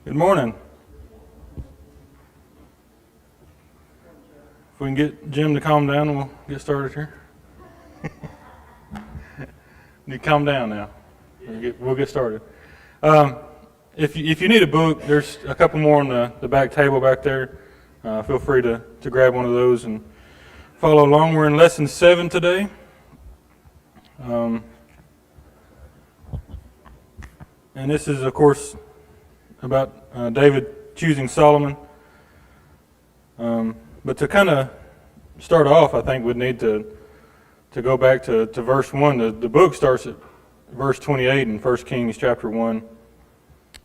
Good morning. If we can get Jim to calm down, we'll get started here. You calm down now. We'll get started. If you need a book, there's a couple more on the back table back there. Feel free to grab one of those and follow along. We're in lesson 7 today. And this is, of course, about David choosing Solomon. But to kind of start off, I think we'd need to go back to verse 1. The book starts at verse 28 in 1 Kings chapter 1.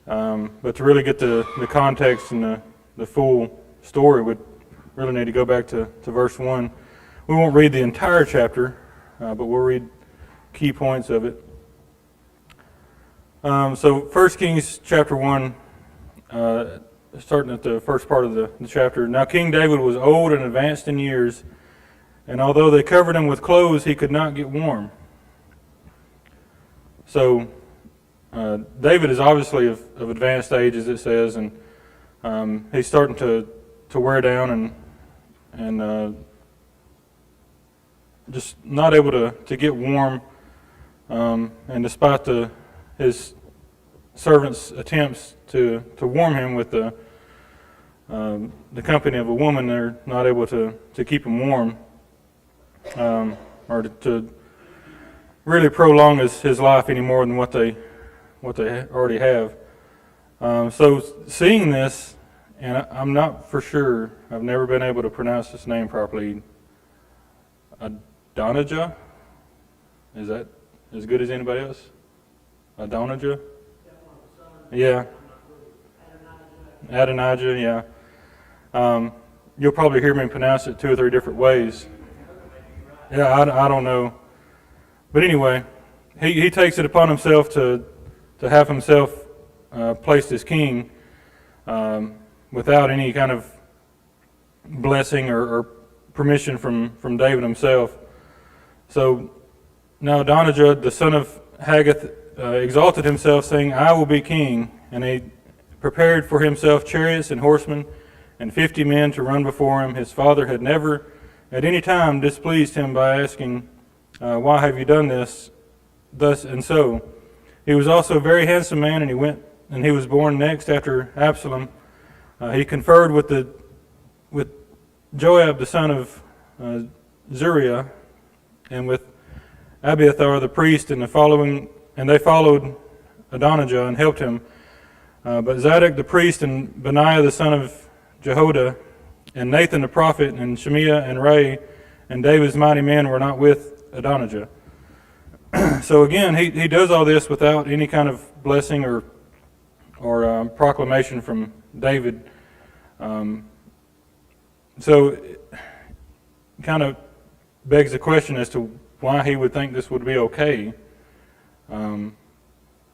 But to really get the context and the full story, we'd really need to go back to verse 1. We won't read the entire chapter, but we'll read key points of it. So 1 Kings chapter 1, starting at the first part of the chapter. Now King David was old and advanced in years, and although they covered him with clothes, he could not get warm. So David is obviously of advanced age, as it says, and he's starting to wear down and just not able to get warm. And despite his servants' attempts to warm him with the company of a woman, they're not able to keep him warm, or to really prolong his life any more than what they already have. So seeing this, and I'm not for sure, I've never been able to pronounce this name properly. Adonijah? Is that as good as anybody else? Adonijah? Yeah. Adonijah, yeah. You'll probably hear me pronounce it 2 or 3 different ways. Yeah, I don't know. But anyway, he takes it upon himself to have himself placed as king without any kind of blessing or permission from David himself. So now Adonijah, the son of Haggith, exalted himself, saying, I will be king. And he prepared for himself chariots and horsemen and 50 men to run before him. His father had never at any time displeased him by asking, why have you done this, thus and so? He was also a very handsome man, and he was born next after Absalom. He conferred with Joab the son of Zeruiah, and with Abiathar the priest, and they followed Adonijah and helped him. But Zadok the priest and Benaiah the son of Jehoiada and Nathan the prophet and Shemiah and Ray and David's mighty men were not with Adonijah. So again, he does all this without any kind of blessing or proclamation from David. So it kind of begs the question as to why he would think this would be okay.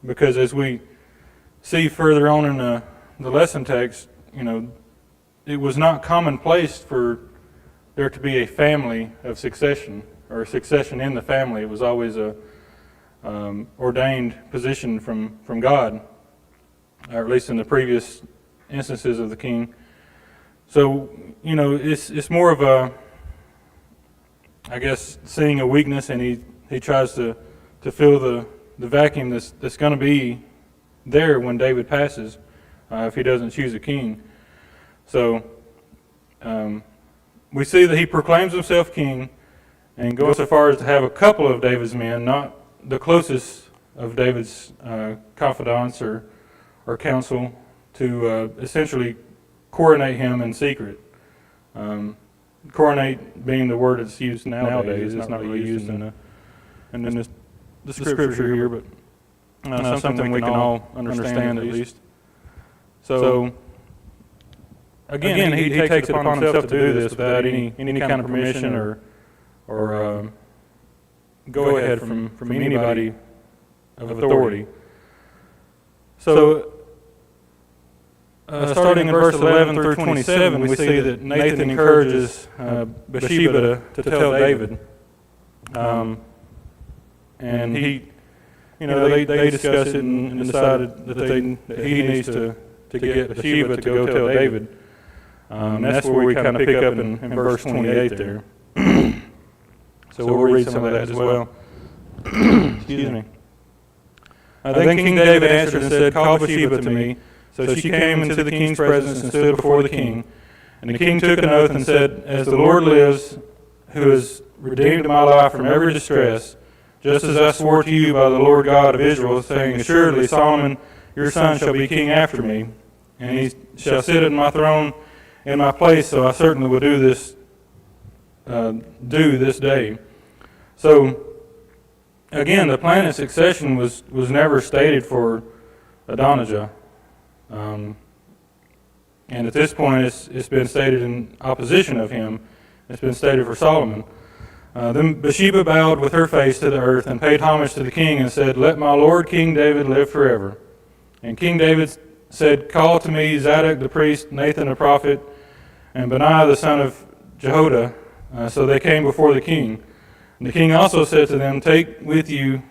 Because as we see further on in the lesson text, it was not commonplace for there to be a family of succession or succession in the family. It was always a ordained position from God, or at least in the previous instances of the king. So it's more of a, I guess, seeing a weakness, and he tries to fill the vacuum that's going to be there when David passes, if he doesn't choose a king. So we see that he proclaims himself king and goes so far as to have a couple of David's men, not the closest of David's confidants or counsel, to essentially coronate him in secret. Coronate being the word that's used nowadays. It's not really used in the scripture here, but something we can all understand at least. So again, he takes it upon himself to do this without any kind of permission or go ahead from anybody of authority. So starting in verse 11 through 27, we see that Nathan encourages Bathsheba to tell David. And they discuss it and decided that he needs to to get Bathsheba to go tell David. That's where we kind of pick up in verse 28 there. So we'll read some of that as well. Excuse me. Then King David answered and said, "Call Bathsheba to me." So she came into the king's presence and stood before the king. And the king took an oath and said, "As the Lord lives, who has redeemed my life from every distress, just as I swore to you by the Lord God of Israel, saying, Assuredly Solomon your son shall be king after me, and he shall sit in my throne in my place, so I certainly will do this day." So, again, the plan of succession was never stated for Adonijah. And at this point, it's been stated in opposition of him. It's been stated for Solomon. Then Bathsheba bowed with her face to the earth and paid homage to the king and said, "Let my lord King David live forever." And King David said, "Call to me Zadok the priest, Nathan the prophet, and Benaiah the son of Jehoiada." So they came before the king. And the king also said to them, "Take with you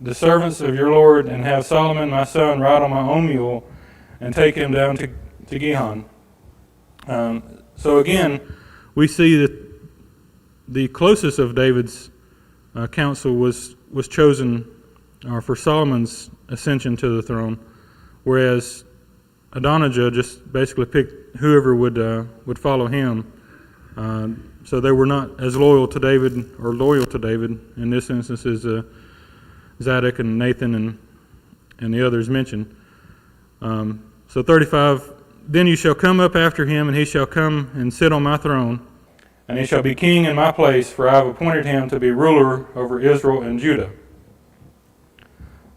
the servants of your lord, and have Solomon my son ride on my own mule, and take him down to Gihon." So again, we see that the closest of David's counsel was chosen for Solomon's ascension to the throne, whereas Adonijah just basically picked whoever would follow him. So they were not as loyal to David in this instance as Zadok and Nathan and the others mentioned. So 35, "Then you shall come up after him, and he shall come and sit on my throne, and he shall be king in my place, for I have appointed him to be ruler over Israel and Judah."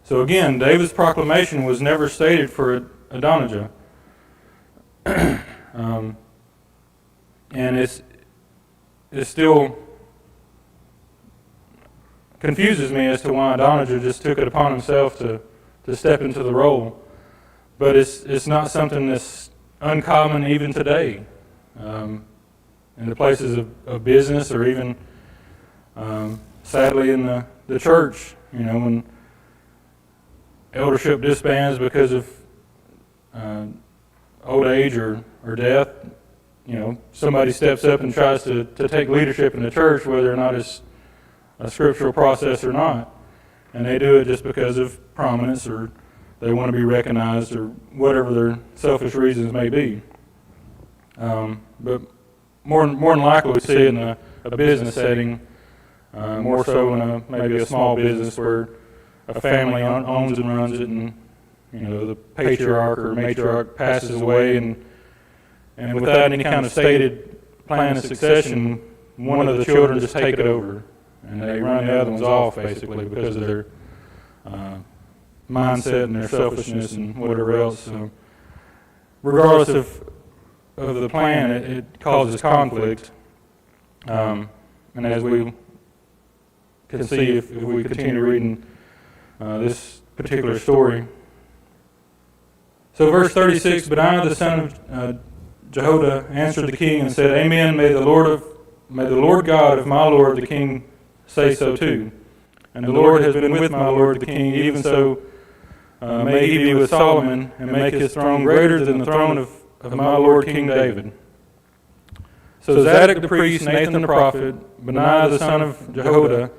So again, David's proclamation was never stated for Adonijah. And it still confuses me as to why Adonijah just took it upon himself to step into the role. But it's not something that's uncommon even today in the places of business, or even sadly in the church. When eldership disbands because of old age or death, somebody steps up and tries to take leadership in the church, whether or not it's a scriptural process or not. And they do it just because of prominence, or they want to be recognized, or whatever their selfish reasons may be. But more than likely we see it in a business setting, more so in maybe a small business where a family owns and runs it, and the patriarch or matriarch passes away, and without any kind of stated plan of succession, one of the children just take it over, and they run the other ones off basically because of their mindset and their selfishness and whatever else. So regardless of the plan, it causes conflict. And as we can see if we continue reading this particular story. So verse 36, "Benaiah the son of Jehoiada answered the king and said, Amen, may the Lord God of my lord the king say so too. And the Lord has been with my lord the king, even so may he be with Solomon, and make his throne greater than the throne of my lord King David." So Zadok the priest, Nathan the prophet, Benaiah the son of Jehoiada,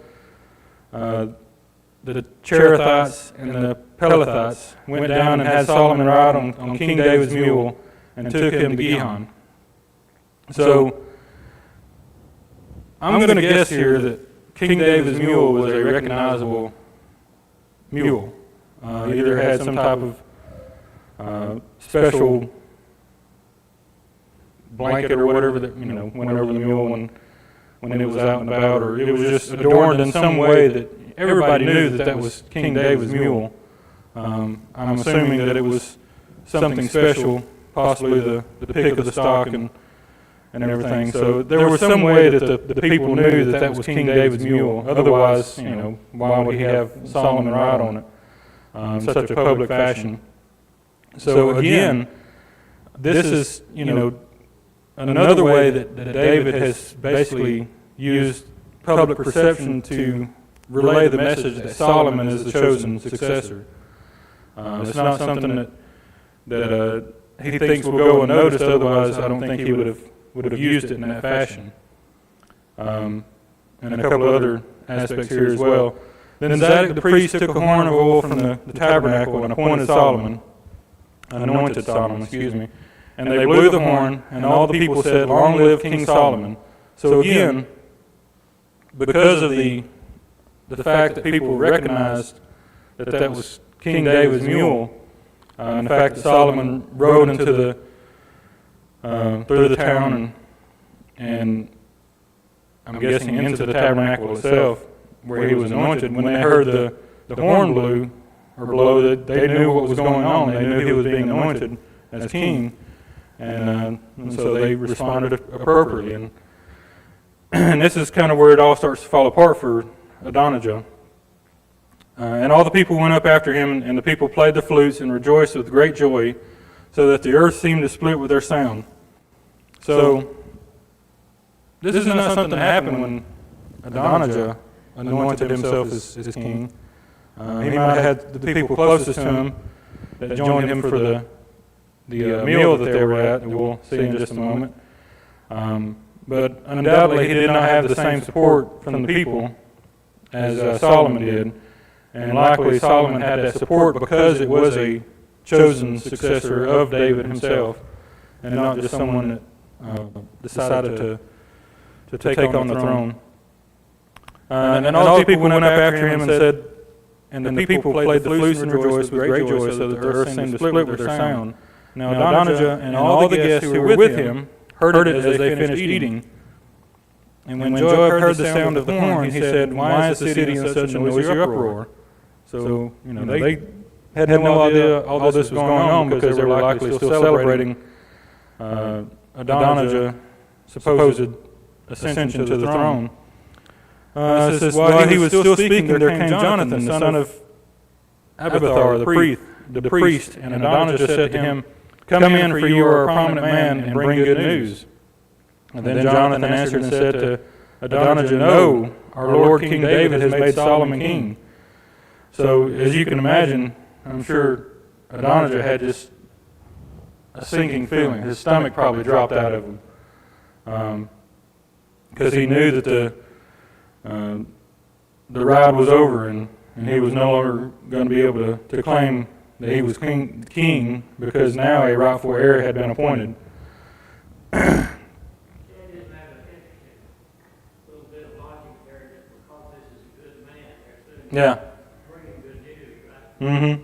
the Cherethites and the Pelethites went down and had Solomon ride on King David's mule, and took him to Gihon. So I'm going to guess here that King David's mule was a recognizable mule. Either had some type of special blanket or whatever that went over the mule when it was out and about, or it was just adorned in some way that everybody knew that was King David's mule. I'm assuming that it was something special, possibly the pick of the stock and everything. So there was some way that the people knew that was King David's mule. Otherwise, why would he have Solomon ride on it in such a public fashion? So again, this is another way that David has basically used public perception to relay the message that Solomon is the chosen successor. It's not something that he thinks will go unnoticed. Otherwise, I don't think he would have used it in that fashion. And a couple of other aspects here as well. Then Zadok the priest took a horn of oil from the tabernacle and anointed Solomon, and they blew the horn, and all the people said, "Long live King Solomon." So again, because of the fact that people recognized that was King David's mule, and the fact that Solomon rode into through the town and I'm guessing into the tabernacle itself, where he was anointed, when they heard the horn blow, they knew what was going on. They knew he was being anointed as king, and so they responded appropriately. And this is kind of where it all starts to fall apart for Adonijah. And all the people went up after him, and the people played the flutes and rejoiced with great joy, so that the earth seemed to split with their sound. So this is not something that happened when Adonijah anointed himself as king. He might have had the people closest to him that joined him for the meal that they were at, that we'll see in just a moment. But undoubtedly, he did not have the same support from the people as Solomon did. And likely Solomon had that support because it was a chosen successor of David himself, and not just someone that decided to take on the throne. And all the people went up after him and said, and the people played the flutes and rejoiced with great joy, so that the earth seemed to split with their sound. Now Adonijah and all the guests who were with him heard it as they finished eating. And when Joab heard the sound of the horn, he said, "Why is the city in such a noisy uproar?" So, they had no idea all this was going on, because they were likely still celebrating Adonijah's supposed ascension to the throne. It says, while he was still speaking, there came Jonathan, the son of Abiathar, the priest, and Adonijah said to him, "Come in, for you are a prominent man, and bring good news." And then Jonathan answered and said to Adonijah, "No, our Lord King David has made Solomon king." So, as you can imagine, I'm sure Adonijah had just a sinking feeling. His stomach probably dropped out of him, because he knew that the ride was over, and he was no longer going to be able to claim that he was king, because now a rightful heir had been appointed. Yeah. Mm-hmm.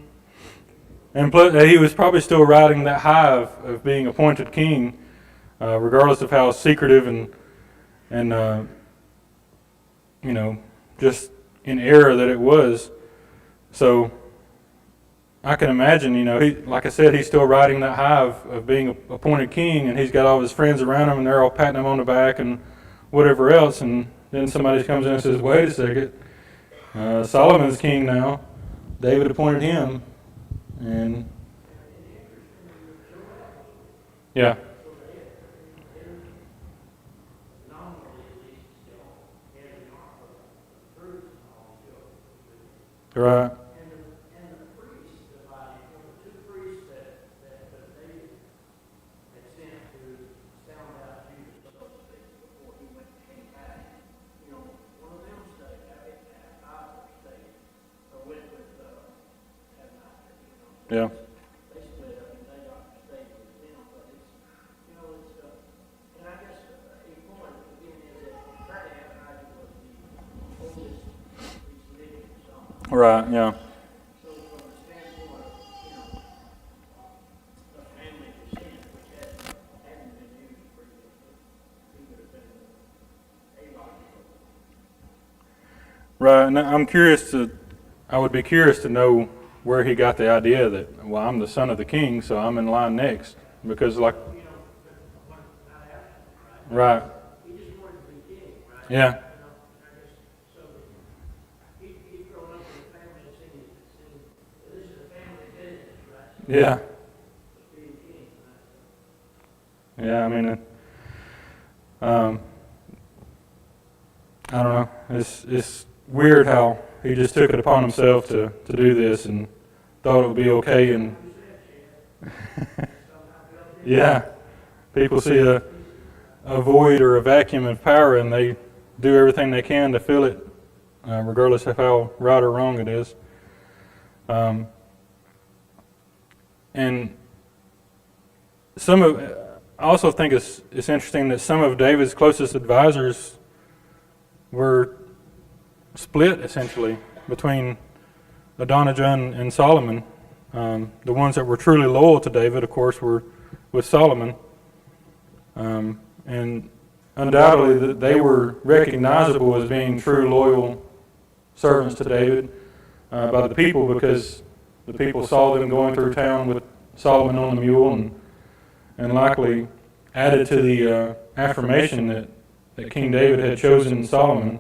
And plus, he was probably still riding that high of being appointed king, regardless of how secretive and just in error that it was. So I can imagine, like I said, he's still riding that high of being appointed king, and he's got all of his friends around him, and they're all patting him on the back and whatever else. And then somebody comes in and says, "Wait a second, Solomon's king now. David appointed him." And yeah. Right. Yeah. Right, yeah. Right, and I would be curious to know where he got the idea that, well, I'm the son of the king, so I'm in line next. Because, right. Yeah. Yeah. Yeah, I mean, I don't know. It's weird how he just took it upon himself to do this and thought it would be okay. And Yeah. People see a void or a vacuum of power, and they do everything they can to fill it, regardless of how right or wrong it is. And I also think it's interesting that some of David's closest advisors were split, essentially, between Adonijah and Solomon. The ones that were truly loyal to David, of course, were with Solomon. And undoubtedly that they were recognizable as being true loyal servants to David by the people, because the people saw them going through town with Solomon on the mule, and likely added to the affirmation that King David had chosen Solomon.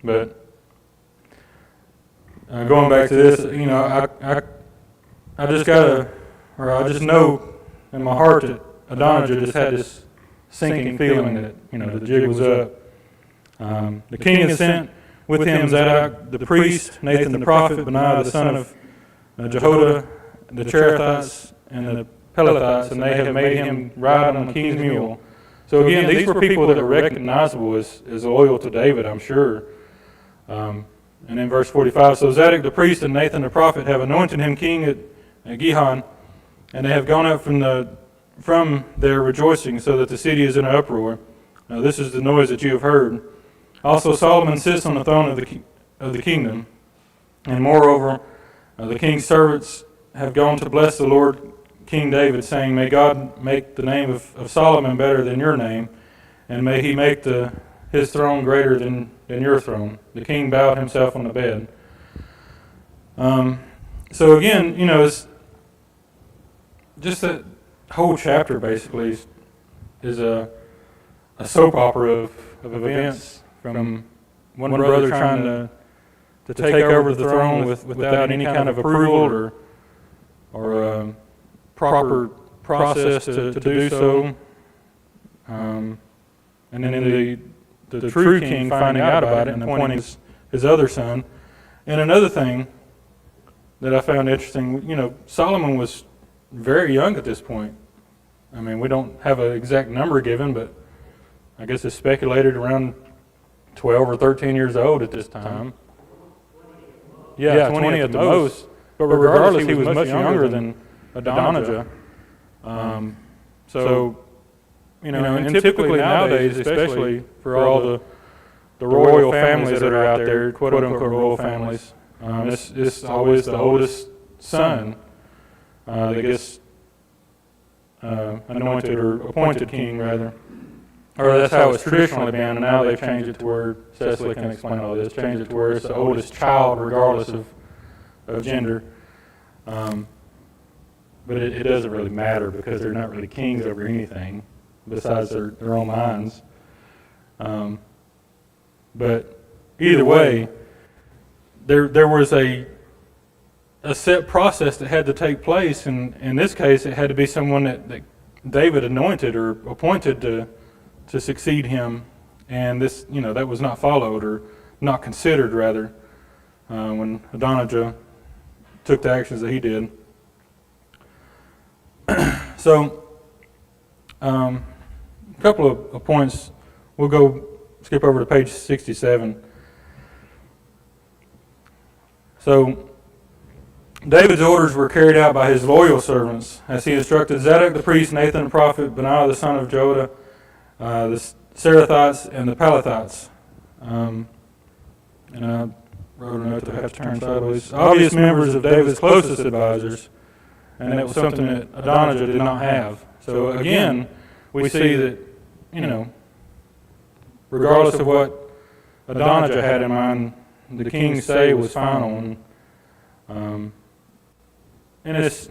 But going back to this, I just know in my heart that Adonijah just had this sinking feeling that the jig was up. The king had sent with him Zadok the priest, Nathan the prophet, Benaiah the son of Jehoiada, the Cherethites and the Pelethites, and they have made him ride on the king's mule. So again, these were people that were recognizable as loyal to David, I'm sure. And in verse 45, so Zadok the priest and Nathan the prophet have anointed him king at Gihon, and they have gone up from their rejoicing, so that the city is in an uproar. Now this is the noise that you have heard. Also Solomon sits on the throne of the kingdom, and moreover the king's servants have gone to bless the Lord King David, saying, may God make the name of Solomon better than your name, and may he make his throne greater than your throne. The king bowed himself on the bed. So again, it's just that whole chapter basically is a soap opera of events, from one brother trying to take over the throne without any kind of approval or proper process to do so, and then the true king finding out about it and appointing his other son. And another thing that I found interesting, Solomon was very young at this point. I mean, we don't have an exact number given, but I guess it's speculated around 12 or 13 years old at this time. Yeah, 20 at the most. But regardless, he was much younger than Adonijah. And typically nowadays, especially for all the royal families that are out there, quote-unquote royal families, it's always the oldest son that gets anointed or appointed king, rather. Or that's how it's traditionally been, and now they've changed it to where, Cecily can explain all this, changed it to where it's the oldest child regardless of gender. But it doesn't really matter, because they're not really kings over anything besides their own minds. But either way, there was a set process that had to take place, and in this case it had to be someone that David anointed or appointed to succeed him, and this that was not followed, or not considered rather, when Adonijah took the actions that he did. So a couple of points. We'll skip over to page 67. So David's orders were carried out by his loyal servants, as he instructed Zadok the priest, Nathan the prophet, Benaiah the son of Jehoiada, the Cherethites, and the Pelethites. And I wrote a note that I have to turn sideways. Obvious members of David's closest advisors, and it was something that Adonijah did not have. So again, we see that, regardless of what Adonijah had in mind, the king's say was final. And it's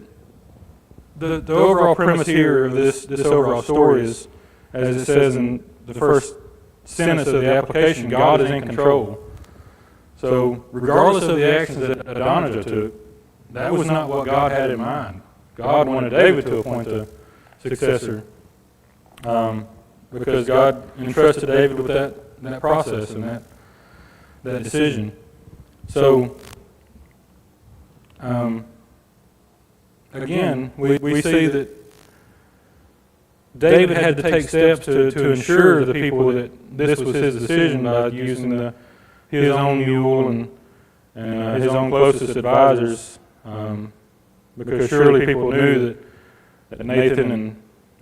the overall premise here of this overall story is, as it says in the first sentence of the application, God is in control. So regardless of the actions that Adonijah took, that was not what God had in mind. God wanted David to appoint a successor, because God entrusted David with that process and that decision. So again, we see that David had to take steps to ensure the people that this was his decision by using his own mule and his own closest advisors, because surely people knew that Nathan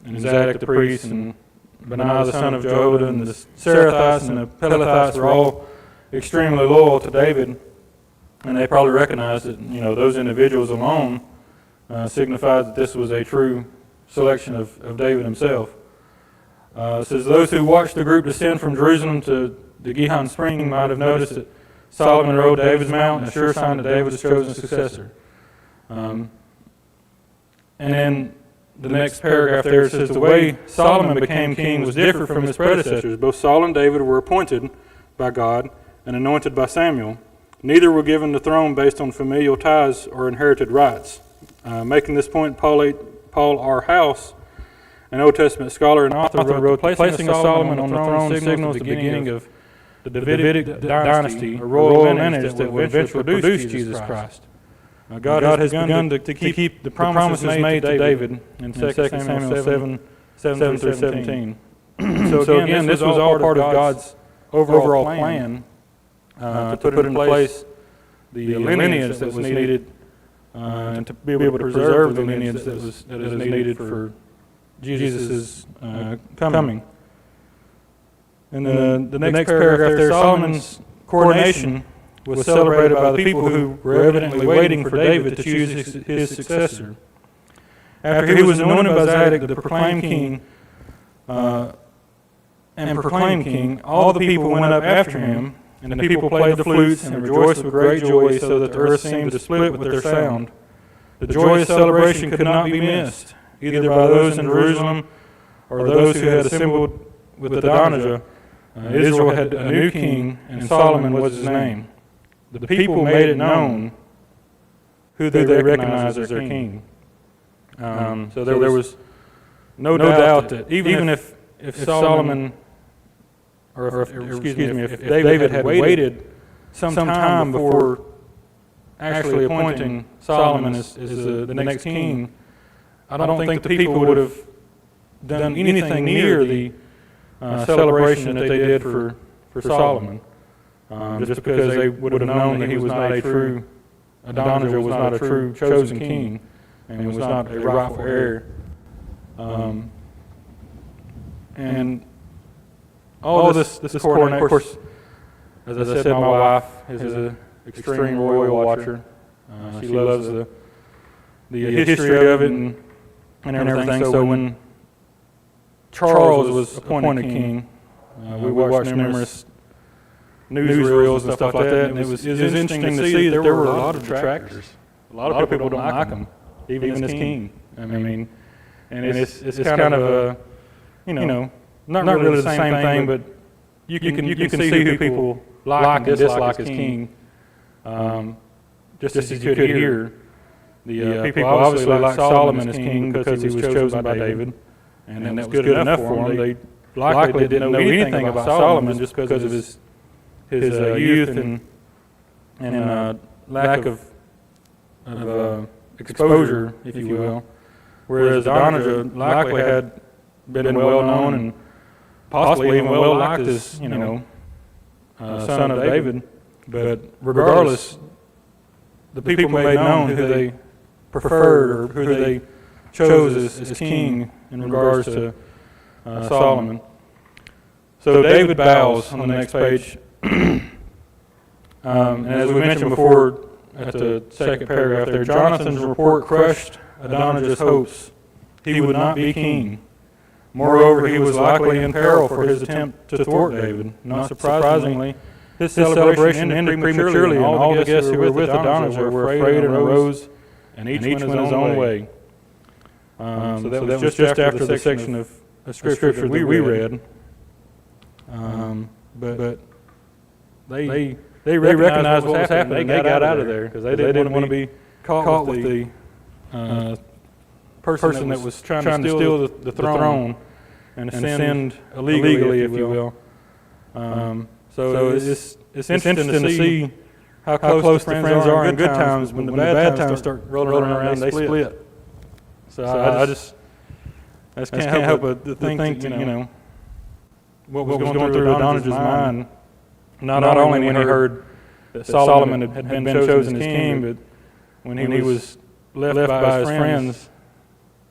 and Zadok the priest and Benaiah the son of Jehoiada and the Serathites and the Pelethites were all extremely loyal to David, and they probably recognized that those individuals alone signified that this was a true selection of David himself. It says, those who watched the group descend from Jerusalem to the Gihon spring might have noticed that Solomon rode David's mount, a sure sign that David was chosen successor. And then the next paragraph there says, the way Solomon became king was different from his predecessors. Both Saul and David were appointed by God and anointed by Samuel. Neither were given the throne based on familial ties or inherited rights. Making this point, Paul R. House, an Old Testament scholar and author, wrote, placing of Solomon on the throne signals the beginning of the Davidic dynasty, a royal lineage that would eventually produce Jesus Christ. God has begun to keep the promises made to David in 2 Samuel 7 through 17. So again, this was all part of God's overall plan to put in place the lineage that was needed, and to be able to preserve the lineage that is needed for Jesus' coming. And the next paragraph there, Solomon's coronation was celebrated by the people who were evidently waiting for David to choose his successor. After he was anointed by Zadok, the proclaimed king, all the people went up after him, and the people played the flutes and rejoiced with great joy, so that the earth seemed to split with their sound. The joyous celebration could not be missed, either by those in Jerusalem or those who had assembled with Adonijah. Israel had a new king, and Solomon was his name. The people made it known who they recognized as their king. So there was no doubt that even if Solomon, if David had waited some time before actually appointing Solomon as the next king, I don't think the people would have done anything near the celebration that they did for Solomon, just because they would have known that he was not a true, Adonijah was not a true chosen king, and was not a rightful heir. And all this coronation, of course, as I said, my wife is an extreme royal watcher. She loves the history of it and everything. So when Charles was appointed king, we watched numerous newsreels and stuff like that, and it was interesting to see that there were a lot of detractors. A lot of people don't like him, even as king. I mean, and it's kind of a, not really the same thing, but you can see who people like and dislike as king, just as you could here. The people obviously liked Solomon as king because he was chosen by David, and that was good enough for them. They likely didn't know anything about Solomon just because of his youth and lack of exposure, if you will. Whereas Adonijah likely had been well known and possibly even well liked as son of David. But regardless, the people made known who they preferred or who they chose as king in regards to Solomon. So David bows on the next page. And as we mentioned before at the second paragraph there, Jonathan's report crushed Adonijah's hopes. He would not be king. Moreover, he was likely in peril for his attempt to thwart David. Not surprisingly, his celebration ended prematurely, and all the guests who were with Adonijah were afraid and arose, and each went his own way. So that was just after the section of Scripture that we read. But they recognized what was happening. They got out of there because they didn't want to be caught with the person that was trying to steal the throne and ascend illegally, if you will. So it's interesting to see how close the friends are in good times. When the bad times start rolling around, they split. So I just can't help but to think that, you know, what was going through Adonijah's mind, not only when he heard that Solomon had been chosen as king, but when he was left by his friends.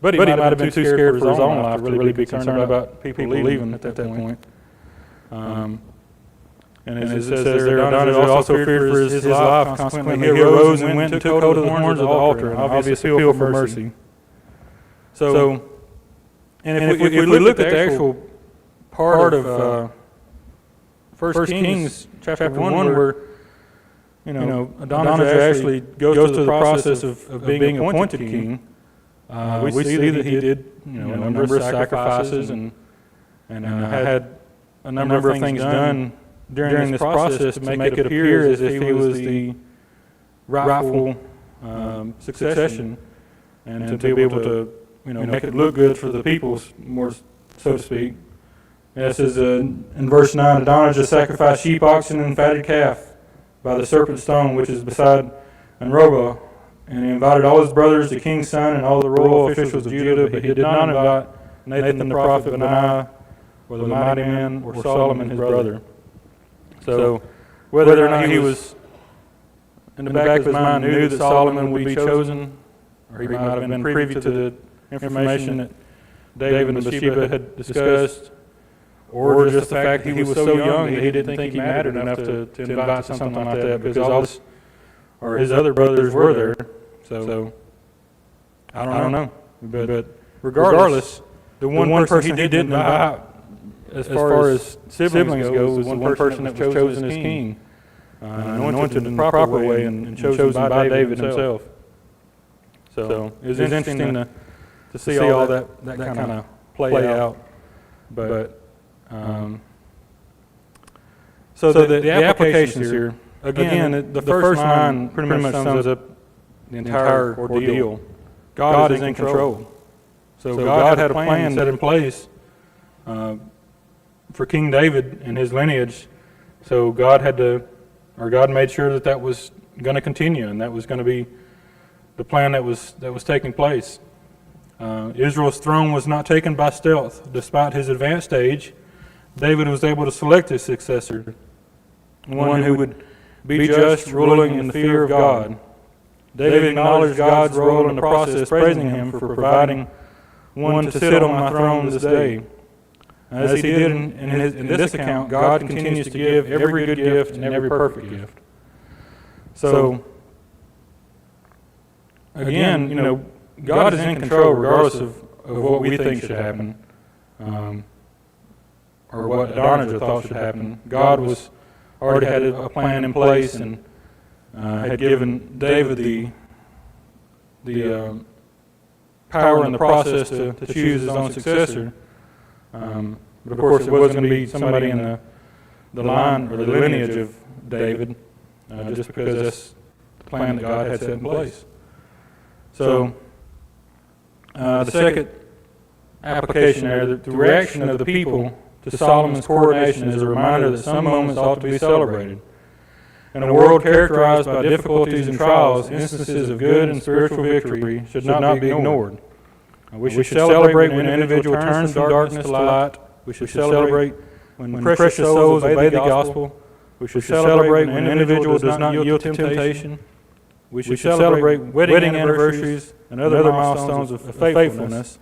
But he might have been too scared for his own life to really be concerned about people leaving at that point. And as it says there, Adonijah also feared for his life. Consequently, he arose and went and took hold of the horns of the altar, an obvious appeal for mercy. So, and if we look at the actual part of 1 Kings chapter 1, where Adonijah actually goes through the process of being appointed king, we see that he did a number of sacrifices and had a number of things done during this process to make it appear as if he was the rightful succession, and to be able to make it look good for the people, more so to speak. It says in verse 9, Adonijah sacrificed sheep, oxen, and fatted calf by the serpent stone which is beside Enrogel, and he invited all his brothers, the king's son, and all the royal officials of Judah, but he did not invite Nathan the prophet, Benaiah, or the mighty men, or Solomon his brother. So whether or not he was in the back of his mind knew that Solomon would be chosen, or he might have been privy to the information that David and Bathsheba had discussed, or just the fact that he was so young that he didn't think he mattered enough to invite something like that, because all this, or his other brothers were there. So I don't know. But regardless, the one person he didn't invite, as far as siblings go, was the one person that was chosen as king, anointed in the proper way, and chosen by David himself. So it was interesting to see all that kind of play out. But so the applications here, again, the first line pretty much sums up the entire ordeal. God is in control. So God had a plan set in place for King David and his lineage. So God made sure that was going to continue, and that was going to be the plan that was taking place. Israel's throne was not taken by stealth. Despite his advanced age, David was able to select his successor, one who would be just, ruling in the fear of God. David acknowledged God's role in the process, praising him for providing one to sit on my throne this day. As he did in this account, God continues to give every good gift and every perfect gift. So, again, God is in control regardless of what we think should happen, or what Adonijah thought should happen. God already had a plan in place, and had given David the power in the process to choose his own successor. But of course, it was going to be somebody in the line or the lineage of David, just because that's the plan that God had set in place. So, the second application there, the reaction of the people to Solomon's coronation is a reminder that some moments ought to be celebrated. In a world characterized by difficulties and trials, instances of good and spiritual victory should not be ignored. We should celebrate when an individual turns from darkness to light. We should celebrate when precious souls obey the gospel. We should celebrate when an individual does not yield to temptation. We should celebrate wedding anniversaries and other milestones of faithfulness.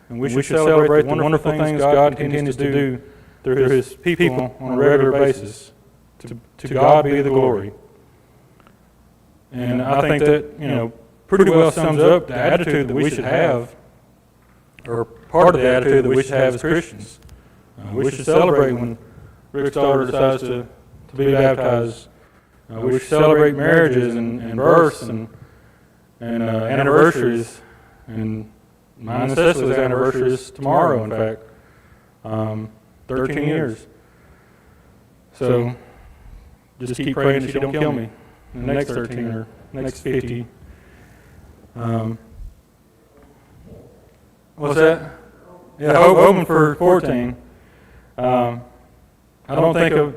And we should celebrate the wonderful things God continues to do through his people on a regular basis. To God be the glory. And I think that, pretty well sums up the attitude that we should have, or part of the attitude that we should have as Christians. We should celebrate when Rick's daughter decides to be baptized. We should celebrate marriages and births and anniversaries. And mine and Cecily's anniversary is tomorrow, in fact. 13 years. So just keep praying that she don't kill me in the next 13 or next 50. What's that? Yeah, hoping for 14. I don't think of,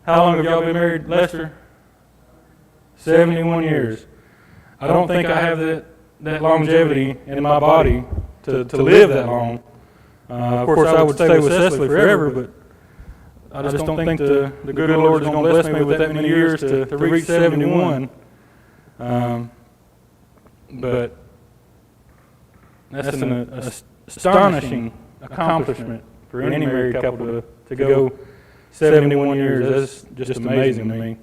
how long have y'all been married, Lester? 71 years. I don't think I have that longevity in my body to live that long. Of course, I would stay with Cecily forever, but I just don't think the good Lord is going to bless me with that many years to reach 71. But that's an astonishing accomplishment for any married couple to go 71 years. That's just amazing to me.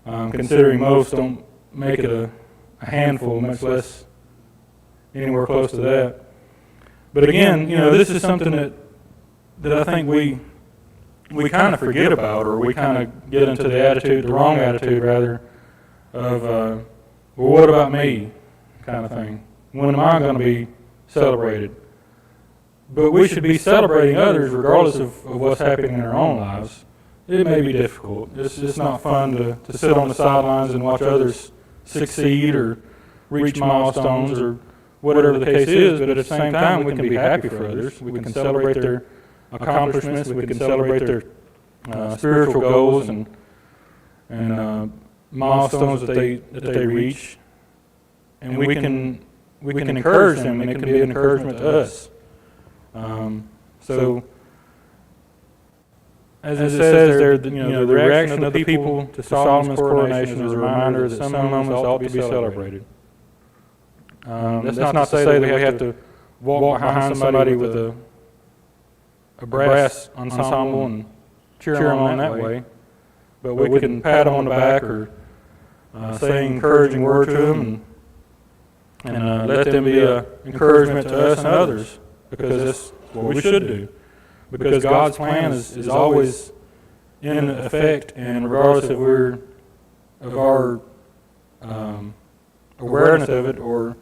Considering most don't make it a handful, much less anywhere close to that. But again, this is something that I think we kind of forget about, or we kind of get into the wrong attitude rather, of, well, what about me, kind of thing. When am I going to be celebrated? But we should be celebrating others regardless of what's happening in our own lives. It may be difficult. It's just not fun to sit on the sidelines and watch others succeed or reach milestones or whatever the case is, but at the same time, we can be happy for others. We can celebrate their accomplishments. We can celebrate their spiritual goals and milestones that they reach, and we can encourage them, and it can be an encouragement to us. So, as it says there, the reaction of the people to Solomon's coronation is a reminder that some moments ought to be celebrated. That's not to say that we have to walk behind somebody with a brass ensemble and cheer them on that way, but we can pat them on the back or say an encouraging word to them and let them be an encouragement to us and others, because that's what we should do. Because God's plan is always in effect, and regardless of our awareness of it or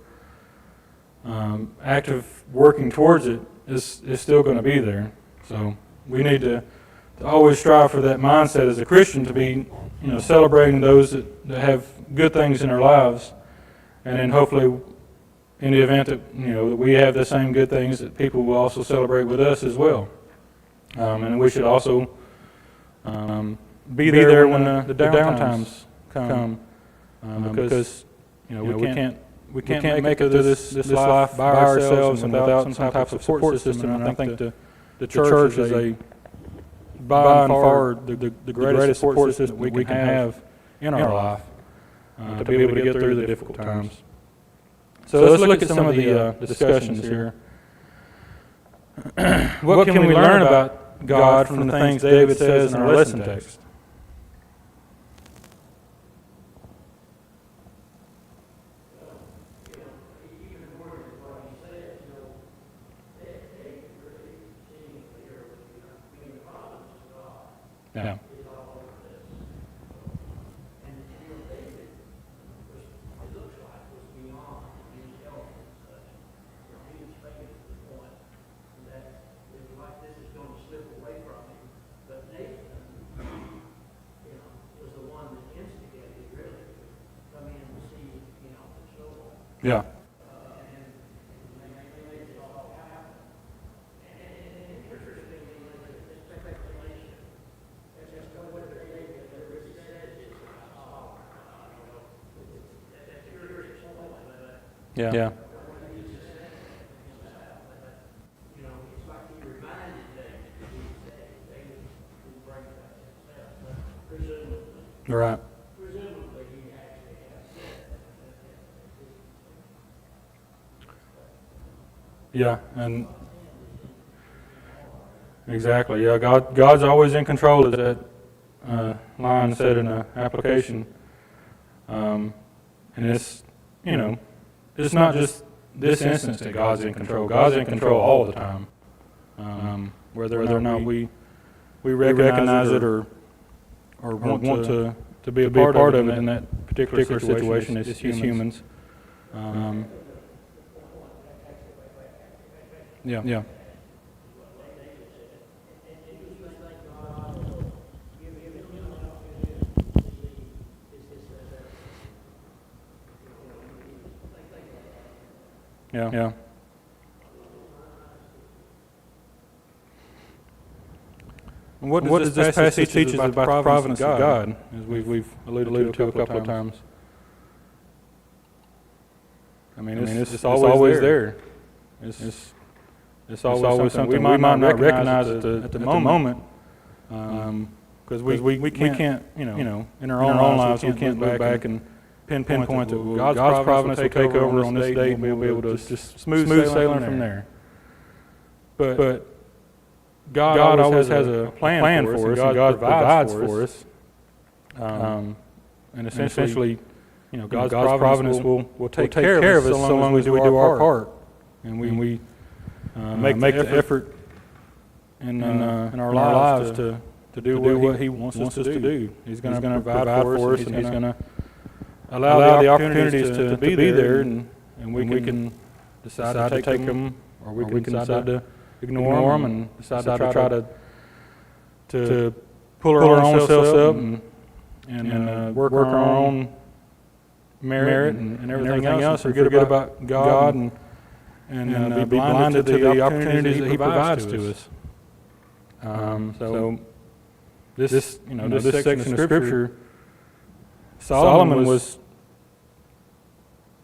active working towards it, is still going to be there. So we need to always strive for that mindset as a Christian, to be celebrating those that have good things in their lives, and then hopefully in the event that that we have the same good things, that people will also celebrate with us as well. And we should also be there when the downtimes come, because we can't make it through this life by ourselves and without some type of support system. And I think the church is by and far the greatest support system that we can have in our life to be able to get through the difficult times. So let's look at some of the discussions here. What can we learn about God from the things David says in our lesson text? Yeah. Yeah. Yeah. Right. Yeah, and exactly. Yeah, God's always in control, as that line said in the application. And it's it's not just this instance that God's in control. God's in control all the time. Whether or not we recognize it or want to be a part of it in that particular situation as humans. Yeah. Yeah. Yeah. And what does this passage teach us about the providence of God, as we've alluded to a couple of times? I mean, it's always there. It's always something we might not recognize at the moment. Because we can't, you know, in our own lives, we can't look back and pinpoint that God's providence will take over on this date, and we'll be able to just smooth sailing from there. But God always has a plan for us, and God provides for us. And essentially, you know, God's providence will take care of us so long as we do our part, and we make the effort in our lives to do what He wants us to do. He's going to provide for us, and He's going to allow the opportunities to be there, and we can decide to take them, or we can decide to ignore them and decide to try to pull our own selves up and work our own merit and everything else, and forget about God and be blinded to the opportunities that He provides to us. So this section of Scripture, Solomon was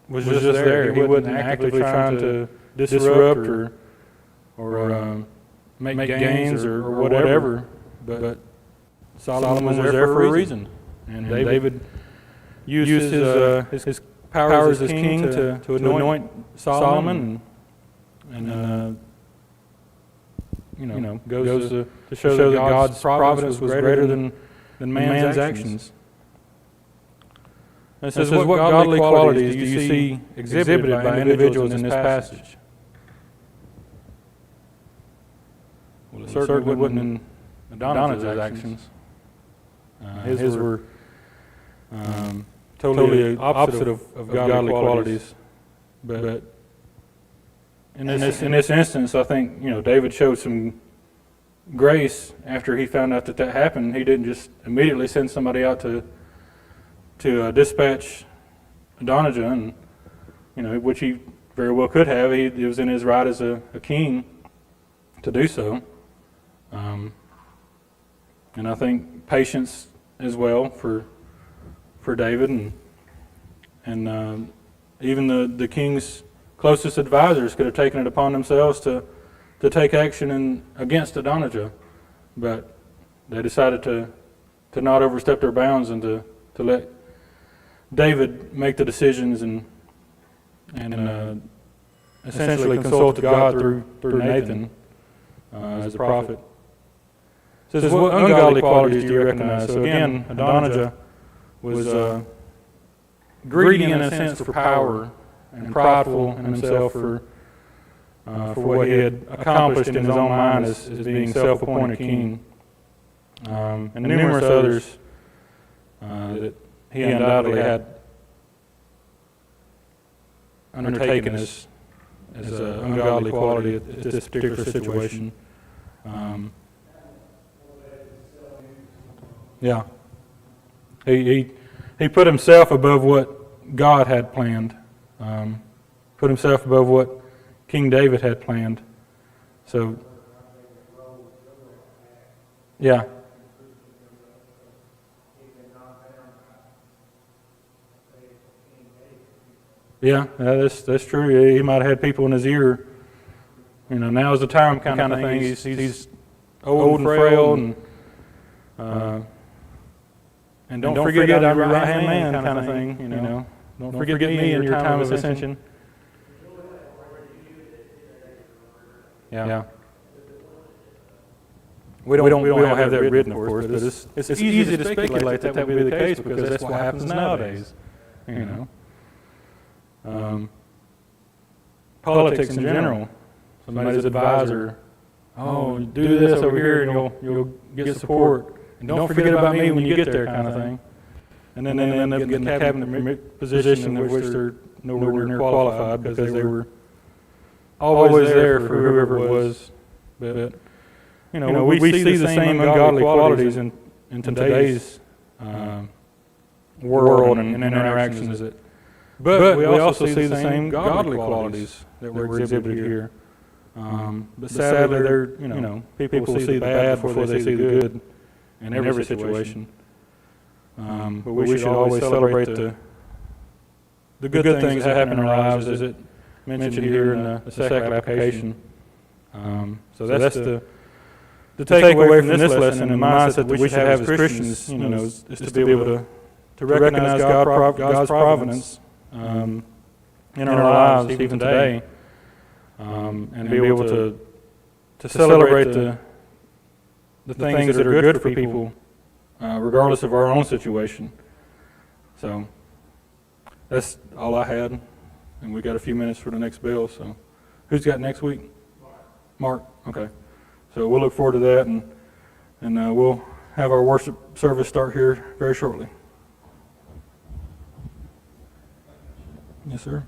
just there. He wasn't actively trying to disrupt or make gains or whatever, but Solomon was there for a reason. And David used his powers as king to anoint Solomon, and goes to show that God's providence was greater than man's actions. And it says, what godly qualities do you see exhibited by individuals in this passage? Well, it certainly wasn't in Adonijah's actions. His were totally opposite of godly qualities. But in this instance, I think David showed some grace after he found out that happened. He didn't just immediately send somebody out to dispatch Adonijah, and which he very well could have. It was in his right as a king to do so. And I think patience as well for David, and even the king's closest advisors could have taken it upon themselves to take action against Adonijah, but they decided to not overstep their bounds and to let David make the decisions and essentially consulted God through Nathan as a prophet. It says, what ungodly qualities do you recognize? So again, Adonijah was greedy in a sense for power and prideful in himself for what he had accomplished in his own mind as being self-appointed king, and numerous others that he undoubtedly had undertaken as an ungodly quality at this particular situation. He put himself above what God had planned, put himself above what King David had planned. So, yeah. Yeah, that's true. He might have had people in his ear. Now's the time kind of thing. He's old and frail, and don't forget I'm your right-hand man kind of thing. Don't forget me in your time of ascension. Yeah. We don't have that written, of course, but it's easy to speculate that would be the case because that's what happens nowadays. Politics in general. Somebody's advisor, do this over here and you'll get support. And don't forget about me when you get there, kind of thing. And then they end up getting the cabinet position in which they're nowhere near qualified because they were always there for whoever it was. But we see the same ungodly qualities in today's world and interactions. But we also see the same godly qualities that were exhibited here. But sadly, people will see the bad before they see the good in every situation. But we should always celebrate the good things that happen in our lives, as it mentioned here in the second application. So that's the takeaway from this lesson, and the mindset that we should have as Christians, is to be able to recognize God's providence in our lives even today, and be able to celebrate the things that are good for people, regardless of our own situation. So that's all I had, and we got a few minutes for the next bill. So who's got next week? Mark. Okay. So we'll look forward to that, and we'll have our worship service start here very shortly. Yes, sir.